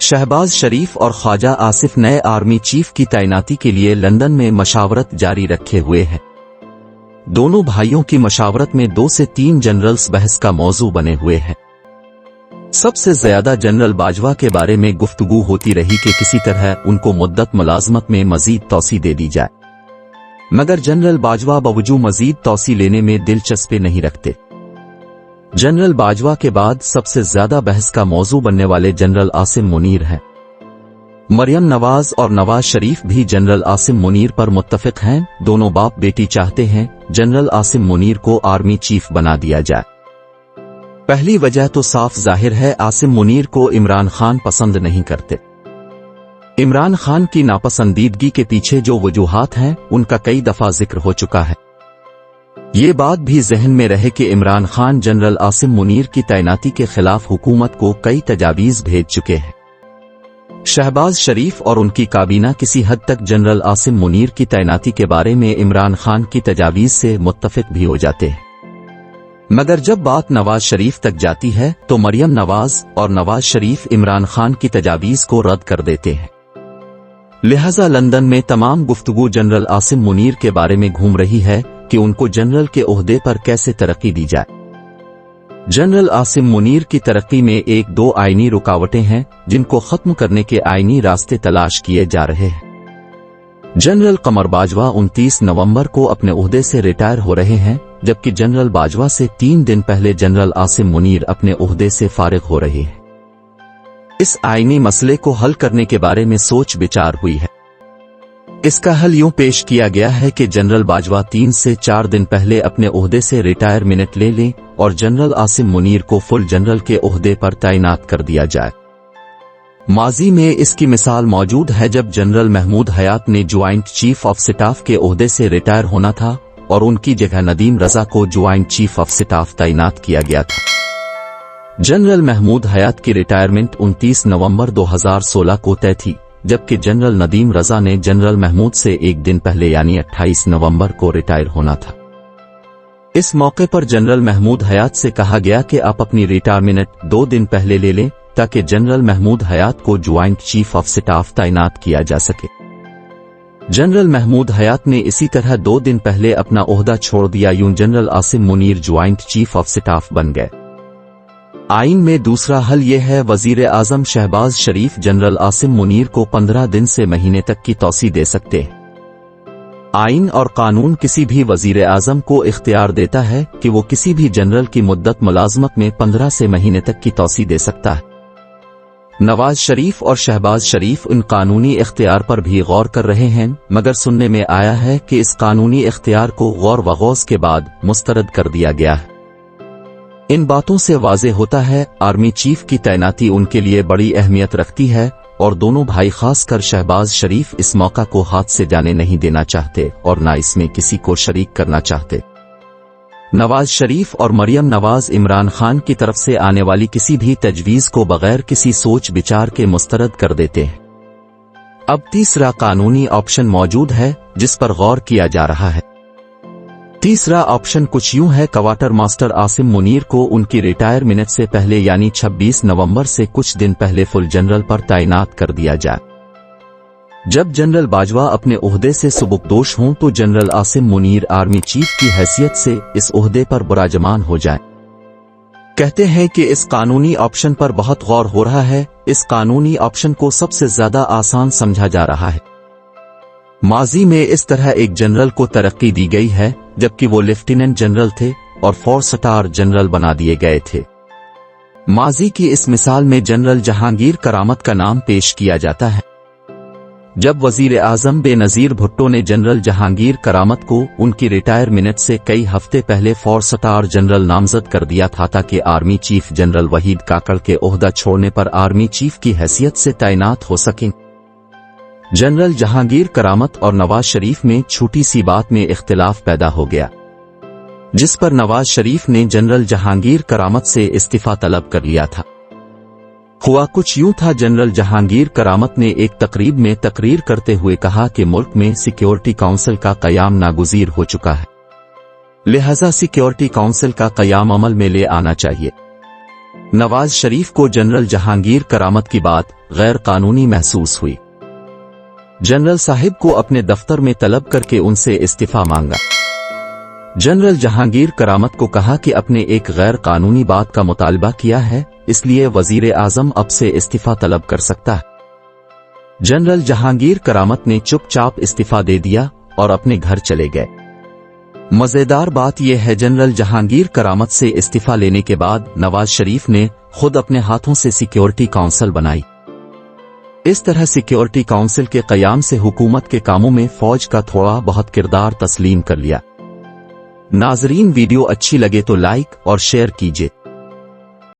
शहबाज शरीफ और ख्वाजा आसिफ नए army chief की तैनाती के लिए लंदन में मशावरत जारी रखे हुए हैं। दोनों भाइयों की मशावरत में 2 से 3 जनरल्स बहस का मौजू बने हुए हैं। सबसे ज्यादा जनरल बाजवा के बारे में गुफ्तगू होती रही कि किसी तरह उनको मुद्दत मुलाजमत में मजीद तौसी दे दी जाए, मगर जनरल बाजवा बावजूद मजीद तौसी लेने में दिलचस्पी नहीं रखते। जनरल बाजवा के बाद सबसे ज्यादा बहस का मौजू बनने वाले जनरल आसिम मुनीर हैं। मरियम नवाज और नवाज शरीफ भी जनरल आसिम मुनीर पर मुत्तफिक हैं। दोनों बाप बेटी चाहते हैं जनरल आसिम मुनीर को आर्मी चीफ बना दिया जाए। पहली वजह तो साफ जाहिर है, आसिम मुनीर को इमरान खान पसंद नहीं करते। इमरान खान की नापसंदीदगी के पीछे जो वजूहात हैं उनका कई दफा जिक्र हो चुका है। ये बात भी जहन में रहे कि इमरान खान जनरल आसिम मुनीर की तैनाती के खिलाफ हुकूमत को कई तजावीज भेज चुके हैं। शहबाज शरीफ और उनकी काबीना किसी हद तक जनरल आसिम मुनीर की तैनाती के बारे में इमरान खान की तजावीज से मुत्तफिक भी हो जाते हैं, मगर जब बात नवाज शरीफ तक जाती है तो मरियम नवाज और नवाज शरीफ इमरान खान की तजावीज को रद्द कर देते हैं। लिहाजा लंदन में तमाम गुफ्तगू जनरल आसिम मुनीर के बारे में घूम रही है कि उनको जनरल के ओहदे पर कैसे तरक्की दी जाए। जनरल आसिम मुनीर की तरक्की में 1-2 आईनी रुकावटें हैं जिनको खत्म करने के आईनी रास्ते तलाश किए जा रहे हैं। जनरल कमर बाजवा 29 नवंबर को अपने ओहदे से रिटायर हो रहे हैं, जबकि जनरल बाजवा से 3 दिन पहले जनरल आसिम मुनीर अपने ओहदे से फारिग हो रहे हैं। इस आईनी मसले को हल करने के बारे में सोच विचार हुई है। इसका हल यूं पेश किया गया है कि जनरल बाजवा 3 से 4 दिन पहले अपने ओहदे से रिटायरमेंट ले लें और जनरल आसिम मुनीर को फुल जनरल के ओहदे पर तैनात कर दिया जाए। माजी में इसकी मिसाल मौजूद है जब जनरल महमूद हयात ने ज्वाइंट चीफ ऑफ स्टाफ के ओहदे से रिटायर होना था और उनकी जगह नदीम रजा को ज्वाइंट चीफ ऑफ स्टाफ तैनात किया गया था। जनरल महमूद हयात की रिटायरमेंट 29 नवंबर 2016 को तय थी, जबकि जनरल नदीम रजा ने जनरल महमूद से 1 दिन पहले यानी 28 नवंबर को रिटायर होना था। इस मौके पर जनरल महमूद हयात से कहा गया कि आप अपनी रिटायरमेंट 2 दिन पहले ले लें ताकि जनरल महमूद हयात को ज्वाइंट चीफ ऑफ स्टाफ तैनात किया जा सके। जनरल महमूद हयात ने इसी तरह 2 दिन पहले अपना ओहदा छोड़ दिया। यूं general Asim Munir joint chief of staff बन गए। आइन में दूसरा हल यह है, वजीर आजम शहबाज शरीफ जनरल आसिम मुनीर को 15 दिन से महीने तक की तौसी दे सकते हैं। आइन और कानून किसी भी वजीर आजम को इख्तियार देता है कि वो किसी भी जनरल की मुद्दत मुलाजमत में 15 से महीने तक की तौसी दे सकता है। नवाज शरीफ और शहबाज शरीफ इन कानूनी इख्तियार पर भी गौर कर रहे हैं, मगर सुनने में आया है कि इस कानूनी इख्तियार को गौर वगौस के बाद मुस्तरद कर दिया गया है। इन बातों से वाज़े होता है आर्मी चीफ की तैनाती उनके लिए बड़ी अहमियत रखती है और दोनों भाई खासकर शहबाज शरीफ इस मौका को हाथ से जाने नहीं देना चाहते और ना इसमें किसी को शरीक करना चाहते। नवाज शरीफ और मरियम नवाज इमरान खान की तरफ से आने वाली किसी भी तजवीज को बगैर किसी सोच विचार के मुस्तरद कर देते हैं। अब तीसरा कानूनी ऑप्शन मौजूद है जिस पर गौर किया जा रहा है। तीसरा ऑप्शन कुछ यूं है, क्वार्टर मास्टर आसिम मुनीर को उनकी रिटायरमेंट से पहले यानी 26 नवंबर से कुछ दिन पहले फुल जनरल पर तैनात कर दिया जाए। जब जनरल बाजवा अपने ओहदे से सुबुकदोश हों तो general Asim Munir army chief की हैसियत से इस ओहदे पर बुराजमान हो जाए। कहते हैं कि इस कानूनी ऑप्शन पर बहुत गौर हो रहा है। इस कानूनी ऑप्शन को सबसे ज्यादा आसान समझा जा रहा है। माजी में इस तरह एक जनरल को तरक्की दी गई है जबकि वो लेफ्टिनेंट जनरल थे और 4 स्टार जनरल बना दिए गए थे। माजी की इस मिसाल में जनरल जहांगीर करामत का नाम पेश किया जाता है। जब वजीर आजम बेनजीर भुट्टो ने जनरल जहांगीर करामत को उनकी रिटायरमेंट से कई हफ्ते पहले 4 स्टार जनरल नामजद कर दिया था ताकि आर्मी चीफ जनरल वहीद काकड़ के ओहदा छोड़ने पर आर्मी चीफ की हैसियत से तैनात हो सकें। जनरल जहांगीर करामत और नवाज शरीफ में छोटी सी बात में इख्तिलाफ पैदा हो गया, जिस पर नवाज शरीफ ने जनरल जहांगीर करामत से इस्तीफा तलब कर लिया था। हुआ कुछ यूं था, जनरल जहांगीर करामत ने एक तकरीब में तकरीर करते हुए कहा कि मुल्क में सिक्योरिटी काउंसिल का क़याम नागुज़ीर हो चुका है, लिहाजा सिक्योरिटी काउंसिल का क़याम अमल में ले आना चाहिए। नवाज शरीफ को जनरल जहांगीर करामत की बात गैर कानूनी महसूस हुई। जनरल साहिब को अपने दफ्तर में तलब करके उनसे इस्तीफा मांगा। जनरल जहांगीर करामत को कहा कि अपने एक गैर कानूनी बात का मुतालबा किया है, इसलिए वजीर आजम अब से इस्तीफा तलब कर सकता है। जनरल जहांगीर करामत ने चुपचाप इस्तीफा दे दिया और अपने घर चले गए। मजेदार बात यह है, जनरल जहांगीर करामत से इस्तीफा लेने के बाद नवाज शरीफ ने खुद अपने हाथों से सिक्योरिटी काउंसिल बनाई। इस तरह सिक्योरिटी काउंसिल के क़याम से हुकूमत के कामों में फौज का थोड़ा बहुत किरदार तस्लीम कर लिया। नाजरीन, वीडियो अच्छी लगे तो लाइक और शेयर कीजिए।